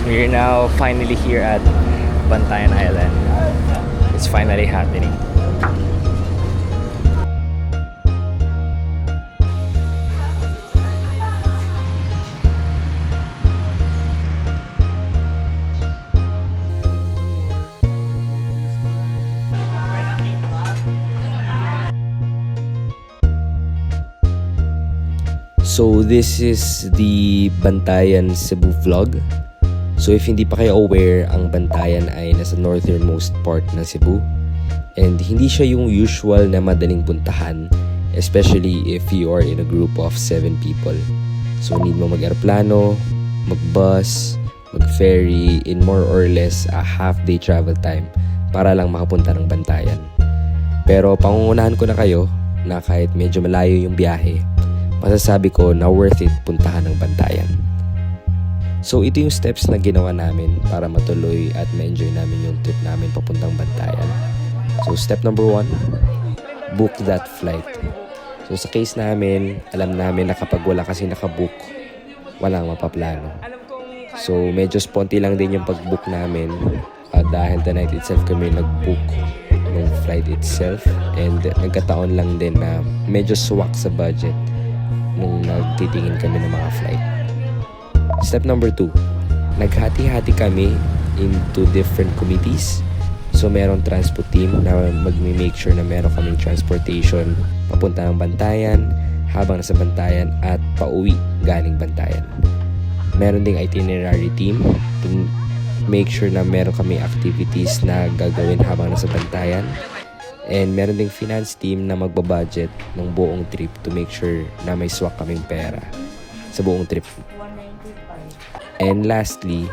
We're now finally here at Bantayan Island. It's finally happening. So this is the Bantayan Cebu vlog. So if hindi pa kayo aware, ang Bantayan ay nasa northernmost part ng Cebu. And hindi siya yung usual na madaling puntahan, especially if you are in a group of 7 people. So need mo mag-aeroplano, mag-bus, mag-ferry in more or less a half-day travel time para lang makapunta ng Bantayan. Pero pangungunahan ko na kayo na kahit medyo malayo yung biyahe, masasabi ko na worth it puntahan ng Bantayan. So ito yung steps na ginawa namin para matuloy at ma-enjoy namin yung trip namin papuntang Bantayan. So step number 1, book that flight. So sa case namin, alam namin na kapag wala kasi nakabook, walang mapaplano. So medyo sponty lang din yung pag-book namin dahil the night itself kami nag-book ng flight itself, and nagkataon lang din na medyo swak sa budget nung nagtitingin kami ng mga flight. Step number 2, naghati-hati kami into different committees. So merong transport team na mag-make sure na meron kaming transportation papunta ng Bantayan, habang nasa Bantayan at pauwi galing Bantayan. Meron ding itinerary team to make sure na meron kaming activities na gagawin habang nasa Bantayan. And meron ding finance team na magbabudget ng buong trip to make sure na may swak kaming pera sa buong trip. And lastly,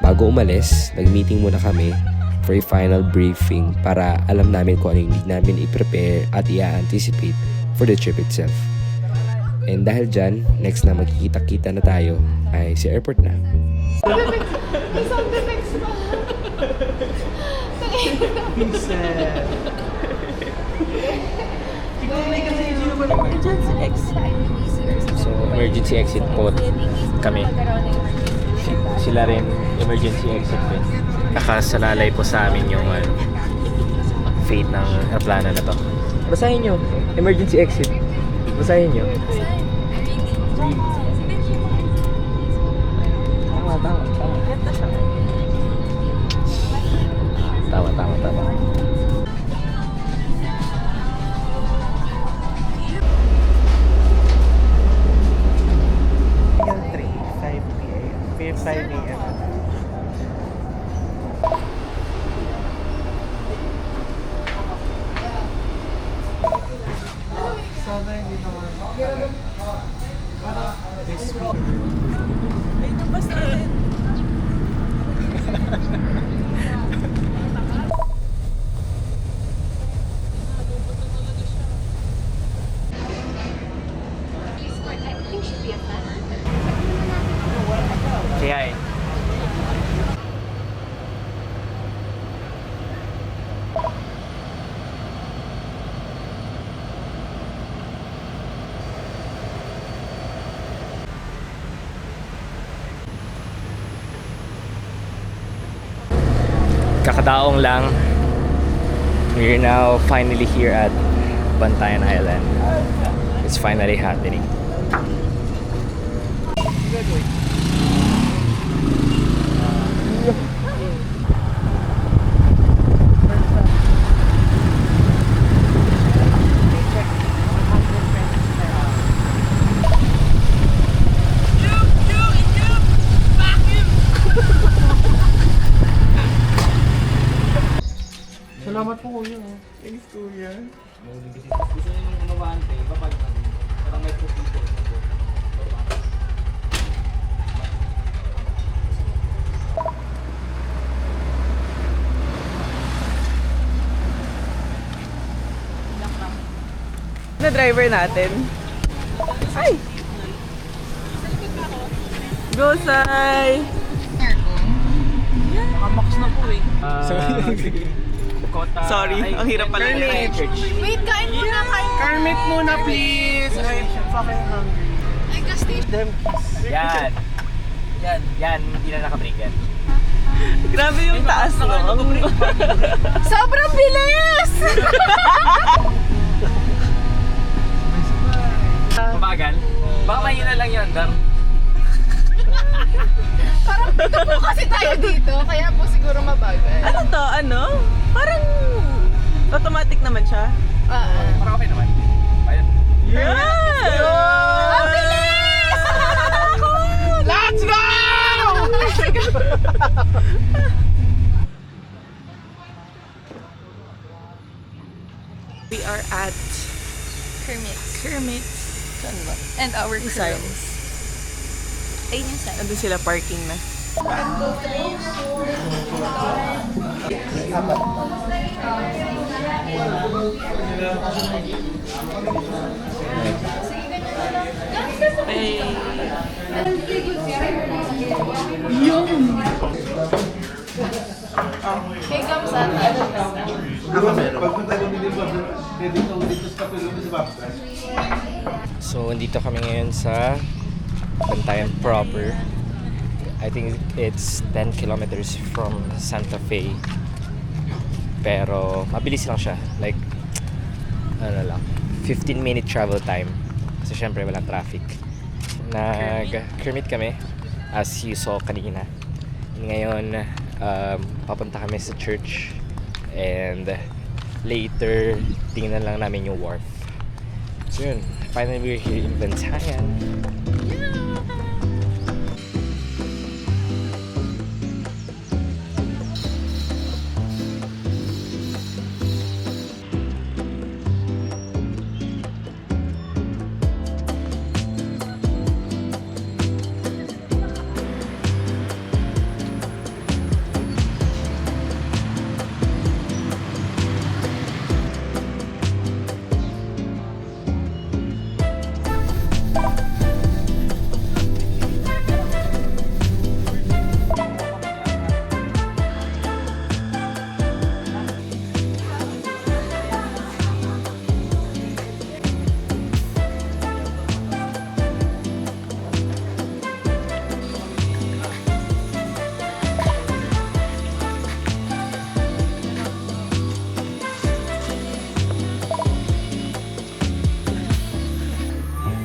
bago umalis, nag-meeting muna kami for a final briefing para alam namin kung ano yung need namin i-prepare at i-anticipate for the trip itself. And dahil dyan, next na magkikita-kita na tayo ay si airport na. Sound effects pa. Emergency exit. So emergency exit po kami. Sila rin emergency exit din. Nakasalalay po sa amin yung fate ng plano na to. Basahin nyo, emergency exit. Basahin nyo. Tama. P.M. 5 a.m. Sana hindi naman this week. Ay, nabas natin. Kaya kakadaong lang. We're now finally here at Bantayan Island. It's finally happening. Salamat po kuya. Thanks kuya. Gusto niyo nung umabante, kapag parang may pupito. Na driver natin. Ay! Go, Sai! Nakamax na po eh. Sorry, ang hirap pala. Wait, kain muna, kain. Kermit muna please. I'm fucking hungry. Ay, gastin. Them Yan. Yan, hindi na naka-break yan. Grabe yung taas, no? Sobrang bilis! Mabagal? Baka mahina lang yun, Dar. Parang dito po kasi tayo dito, kaya po siguro mabagal. Ano to? Ano? Parang automatic naman siya. Parang okay naman. Ayun. Yeah! Ang bilis! Let's go! We are at Kermit's. And our Sign. Ayun yung sign. Nandun sila parking na. Hey. Hey, kamusta? So, andito kami ngayon sa Bantayan proper. I think it's 10 kilometers from Santa Fe. Pero, mabilis lang siya. Like, ano lang, 15-minute travel time. Kasi syempre, walang traffic. Nag-kermit kami, as you saw kanina. Ngayon, papunta kami sa church. And later, tingnan lang namin yung wharf. So yun, finally we're here in Bantayan.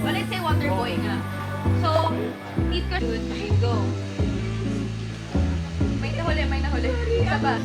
Well, let's say water boy nga. So, eat ka good, go. May nahuli. Isa ba?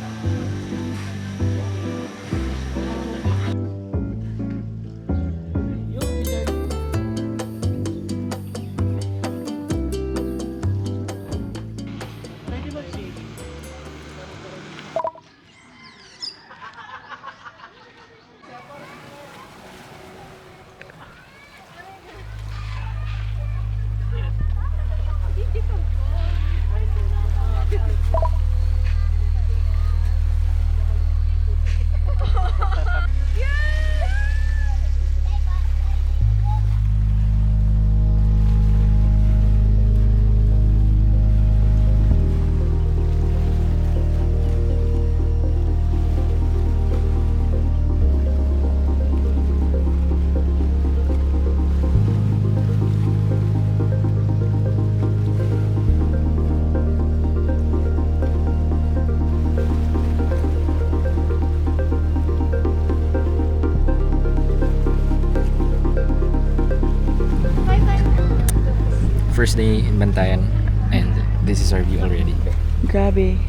First day in Bantayan, and this is our view already. Grabe.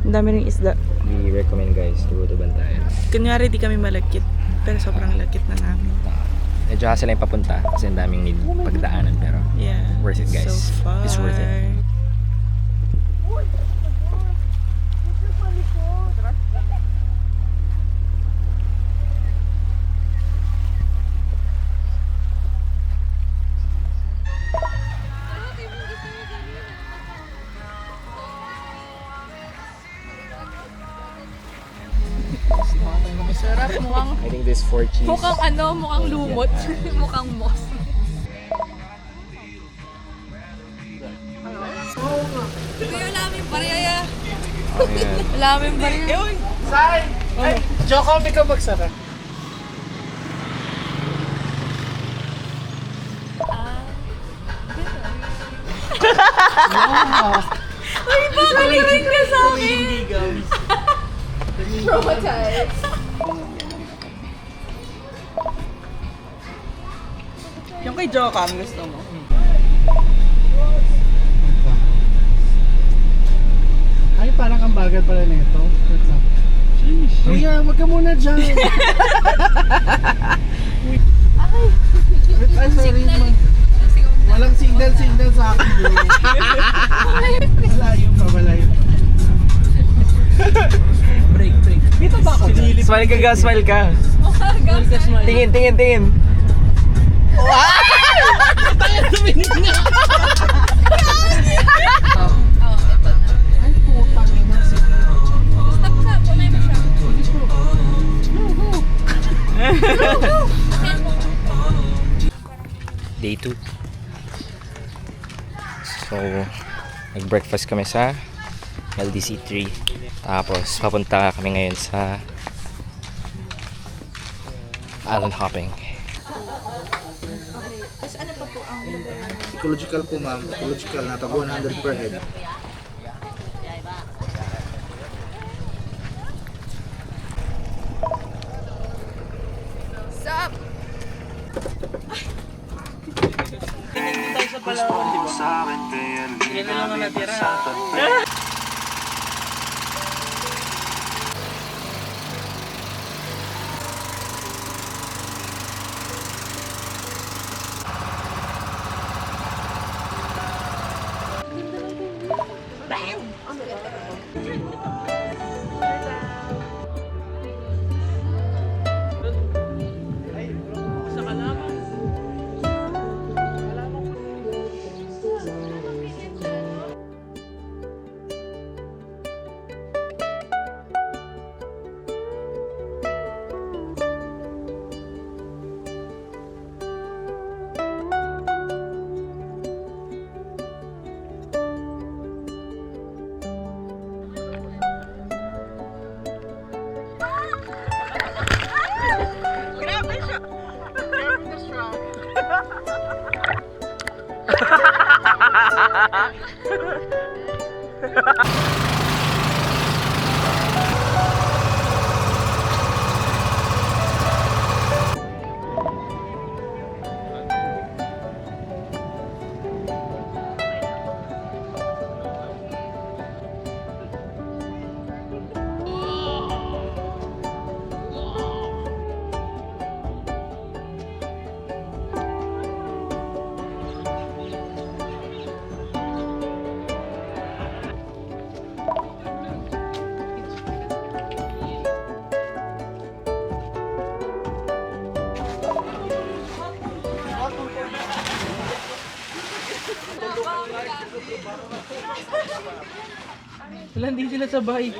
Ang dami ring isda. We recommend guys to go to Bantayan. Kunyari di kami malagkit. Pero sobrang lagkit na namin. Medyo kasi lang papunta kasi ang daming need pagdaanan, pero Yeah. worth it guys. So far. It's worth it. Sarap, mukhang I think this 4 cheese. mukhang lumot. Mukhang moss. Kuya, wala kami barya. Ayan. Wala kami barya. Sai! Ay, Jokobi ka magsara. Ay, pakalirin ka sa akin! Traumatized. Yung kay Jokam, gusto mo? Ay, parang ang bagal pala nito. Wait lang. Kuya, wag ka muna dyan. Wait, ay, sorry. Walang signal sa akin, bro. Malayo pa, malayo pa. Break. Dito ba ako? Smile ka ga, smile ka. Tingin. Ay, putang ina. Stop ka, punay mo siya. Day 2. So, nag-breakfast kami sa LDC3. Tapos, papunta kami ngayon sa island hopping. Ecological po, ma'am. Ecological. Natag 100 per head. Stop! Tingin tayo sa Palawan, di ba? Yan na lang ang natira. Sa Kalaman. Grabe siya! Grabe ka strong. Wala, hindi sila sabay.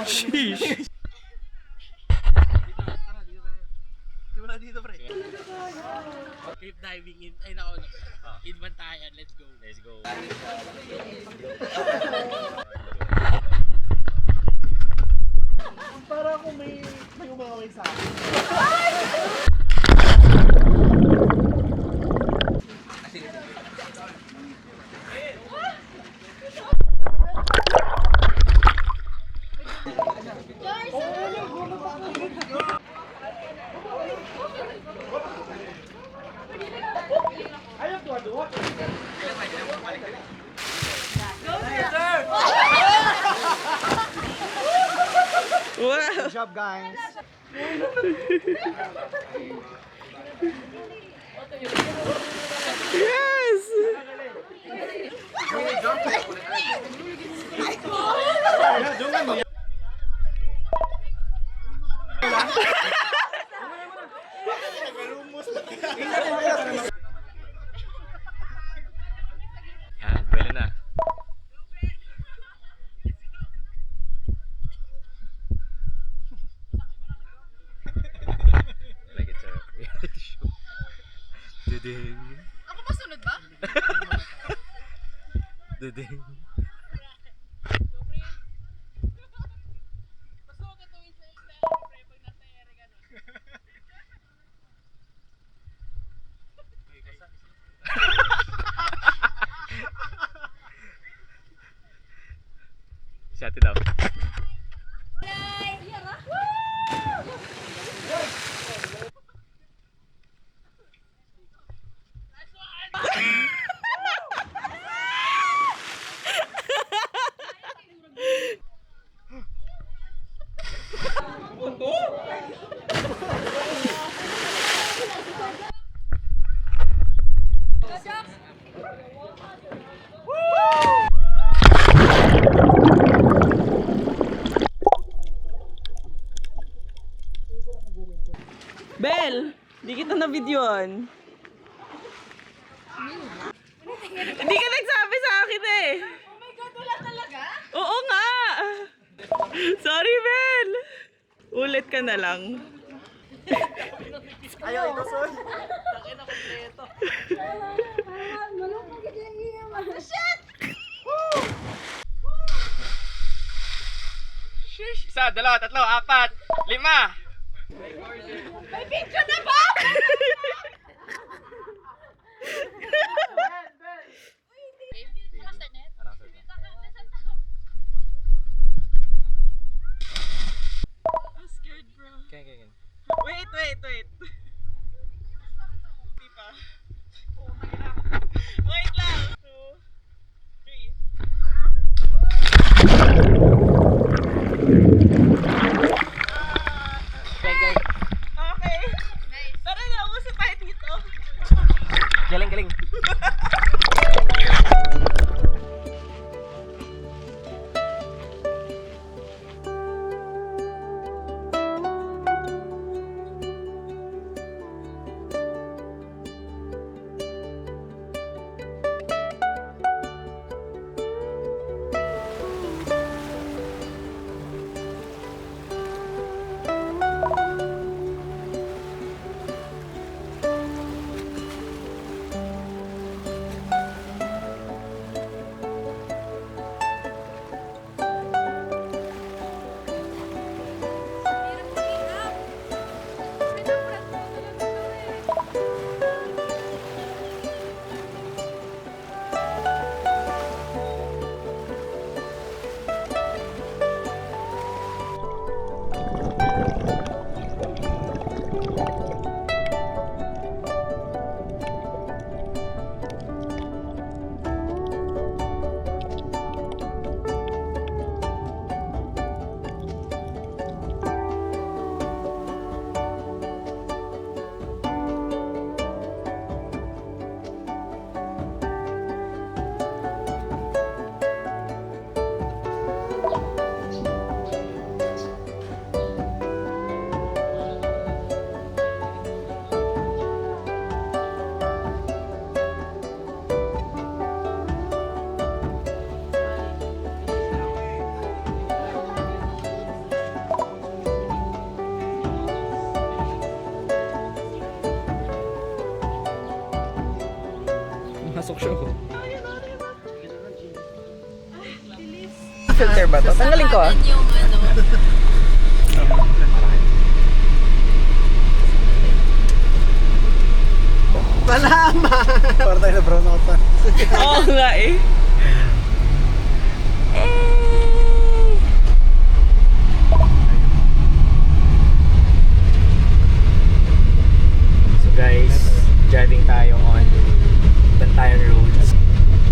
Sheesh. Keep diving in. Ay, nako. In Bantayan. Let's go. Para ako may umaway sa akin. Wow! Good job, guys. Yes! Yan, pwede na. Like it's a reality show. Duding. Ako pa sunod ba? Duding. yun? Hindi ka nagsabi sa akin eh. Oh my God, wala talaga? Oo nga. Sorry, Bel. Ulit ka na lang. Ayaw, ito, son. Shit! Sheesh! Isa, dalawa, tatlo, apat, lima! May picture na ba? Okay. Wait. Di pa. Wait lang. 2, 3. Okay. Nice. Tara na, usap tayo dito. Galing. Masok siya ko. Filter ba to? Tanggalin ko ah. Yung ano. Palama! Para tayo na brown out pa. Oo nga eh. So guys, driving tayo on Bantayan roads.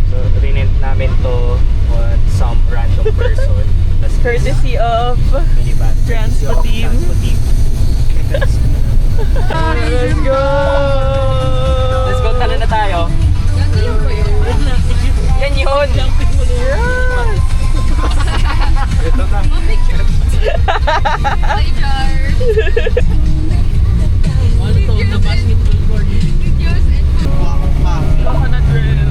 So rinent namin to on some random person. Courtesy of Minivan. Transpo team. Let's go! Let's go, tala na tayo. Gagawin ko yun. Yan yun! Ito na. Picture. Hi, Jar. Ano to? Na basketball court. Videos and Coconut Road.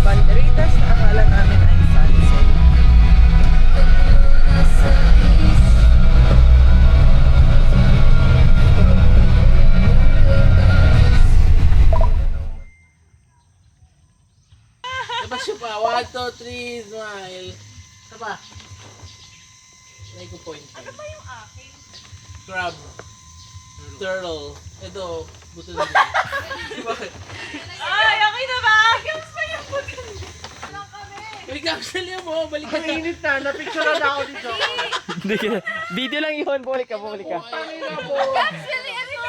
Banderitas na akala namin ay sunset. Diba siya pa? 1, 2, 3, smile. Ito pa. May ko point. Ano ba yung akin? Crab. Turtle. Ito, buto na din. Bakit? Ay, okay na ba? Uy, kapsali mo. Balik ka na. Mainit na, napicture na ako dito. Hindi ka. Video lang yun. Bumalik ka. Tangina mo. actually everything.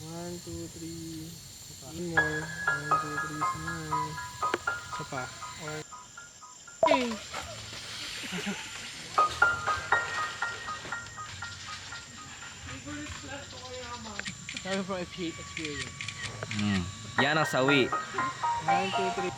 One, two, three. One more. 1, 2, 3, smile. Isa pa. Okay. Sabi from experience. Yan ang sawi. 1, 2, 3.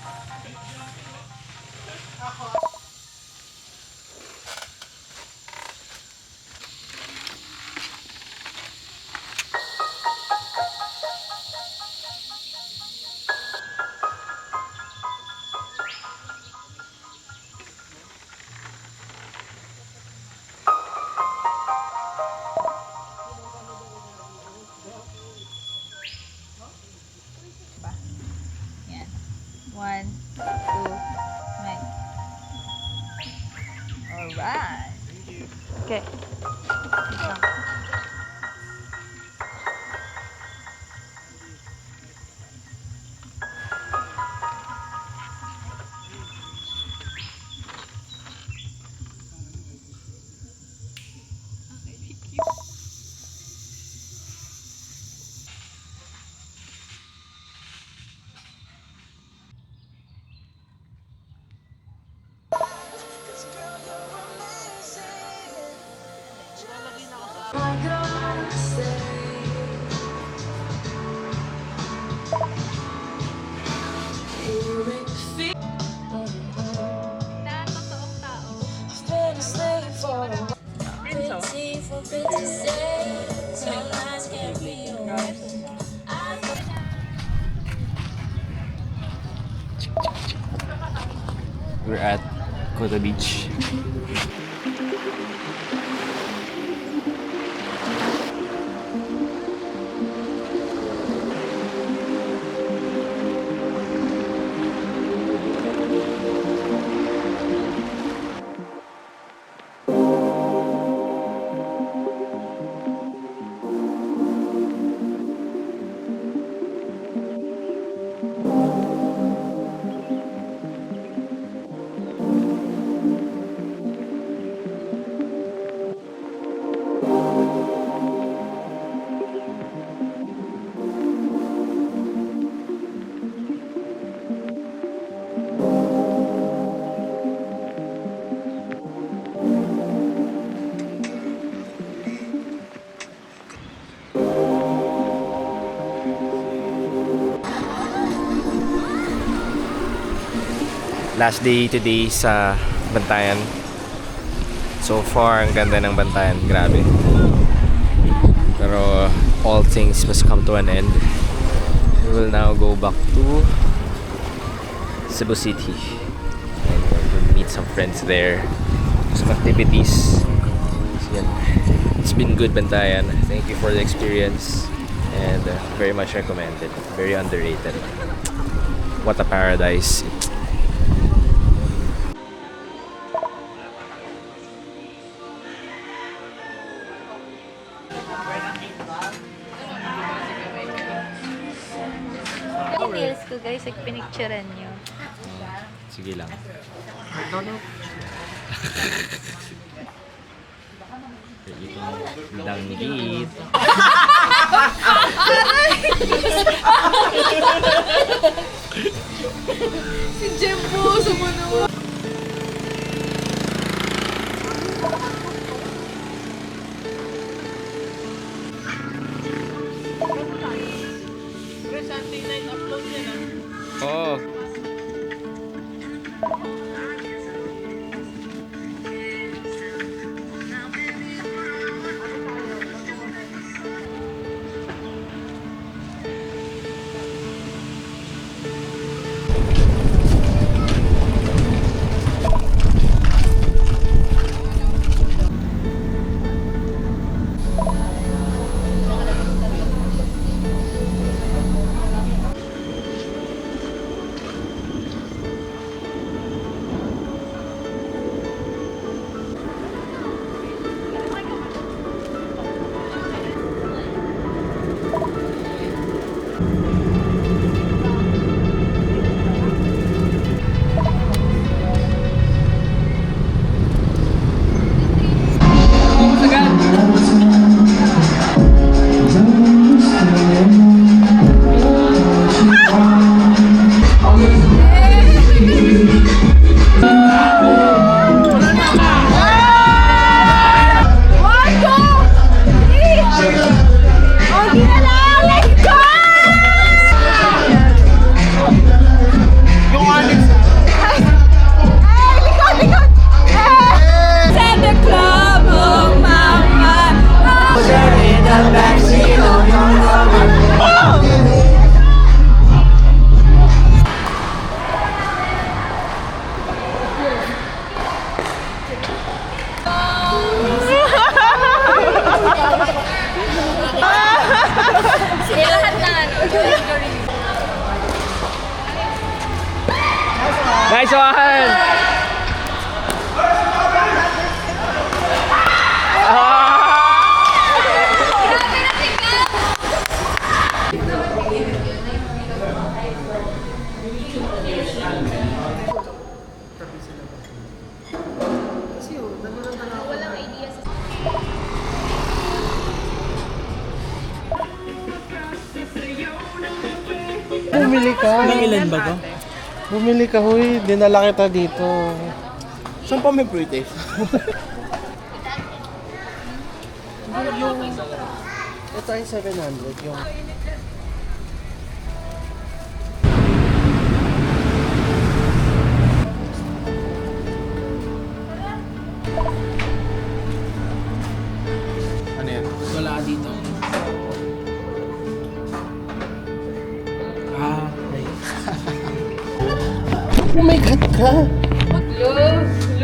Yan. 1, 2, right. Alright. Okay. Na totoong tao. Prince, We're at Coto Beach. Last day today sa Bantayan. So far, ang ganda ng Bantayan. Grabe. Pero all things must come to an end. We will now go back to Cebu City. And we'll meet some friends there. Some activities. So, yan. It's been good, Bantayan. Thank you for the experience. And very much recommended. Very underrated. What a paradise. Yung nails ko guys, pinicturean nyo. Sige lang. Itong danggit. Si Jembo, sumano. Pre, Sunday night upload yan ah. Oo. Sige, lahat na ano. Nice one! Grabe na tingnan! Walang idea sa Bumili ka. Ilan ba to? Bumili ka, huy. Dinala kita dito. Saan pa may pre-taste? Ito ay 700. Yung... Ano yan? Wala dito. Oh my God ka! Love.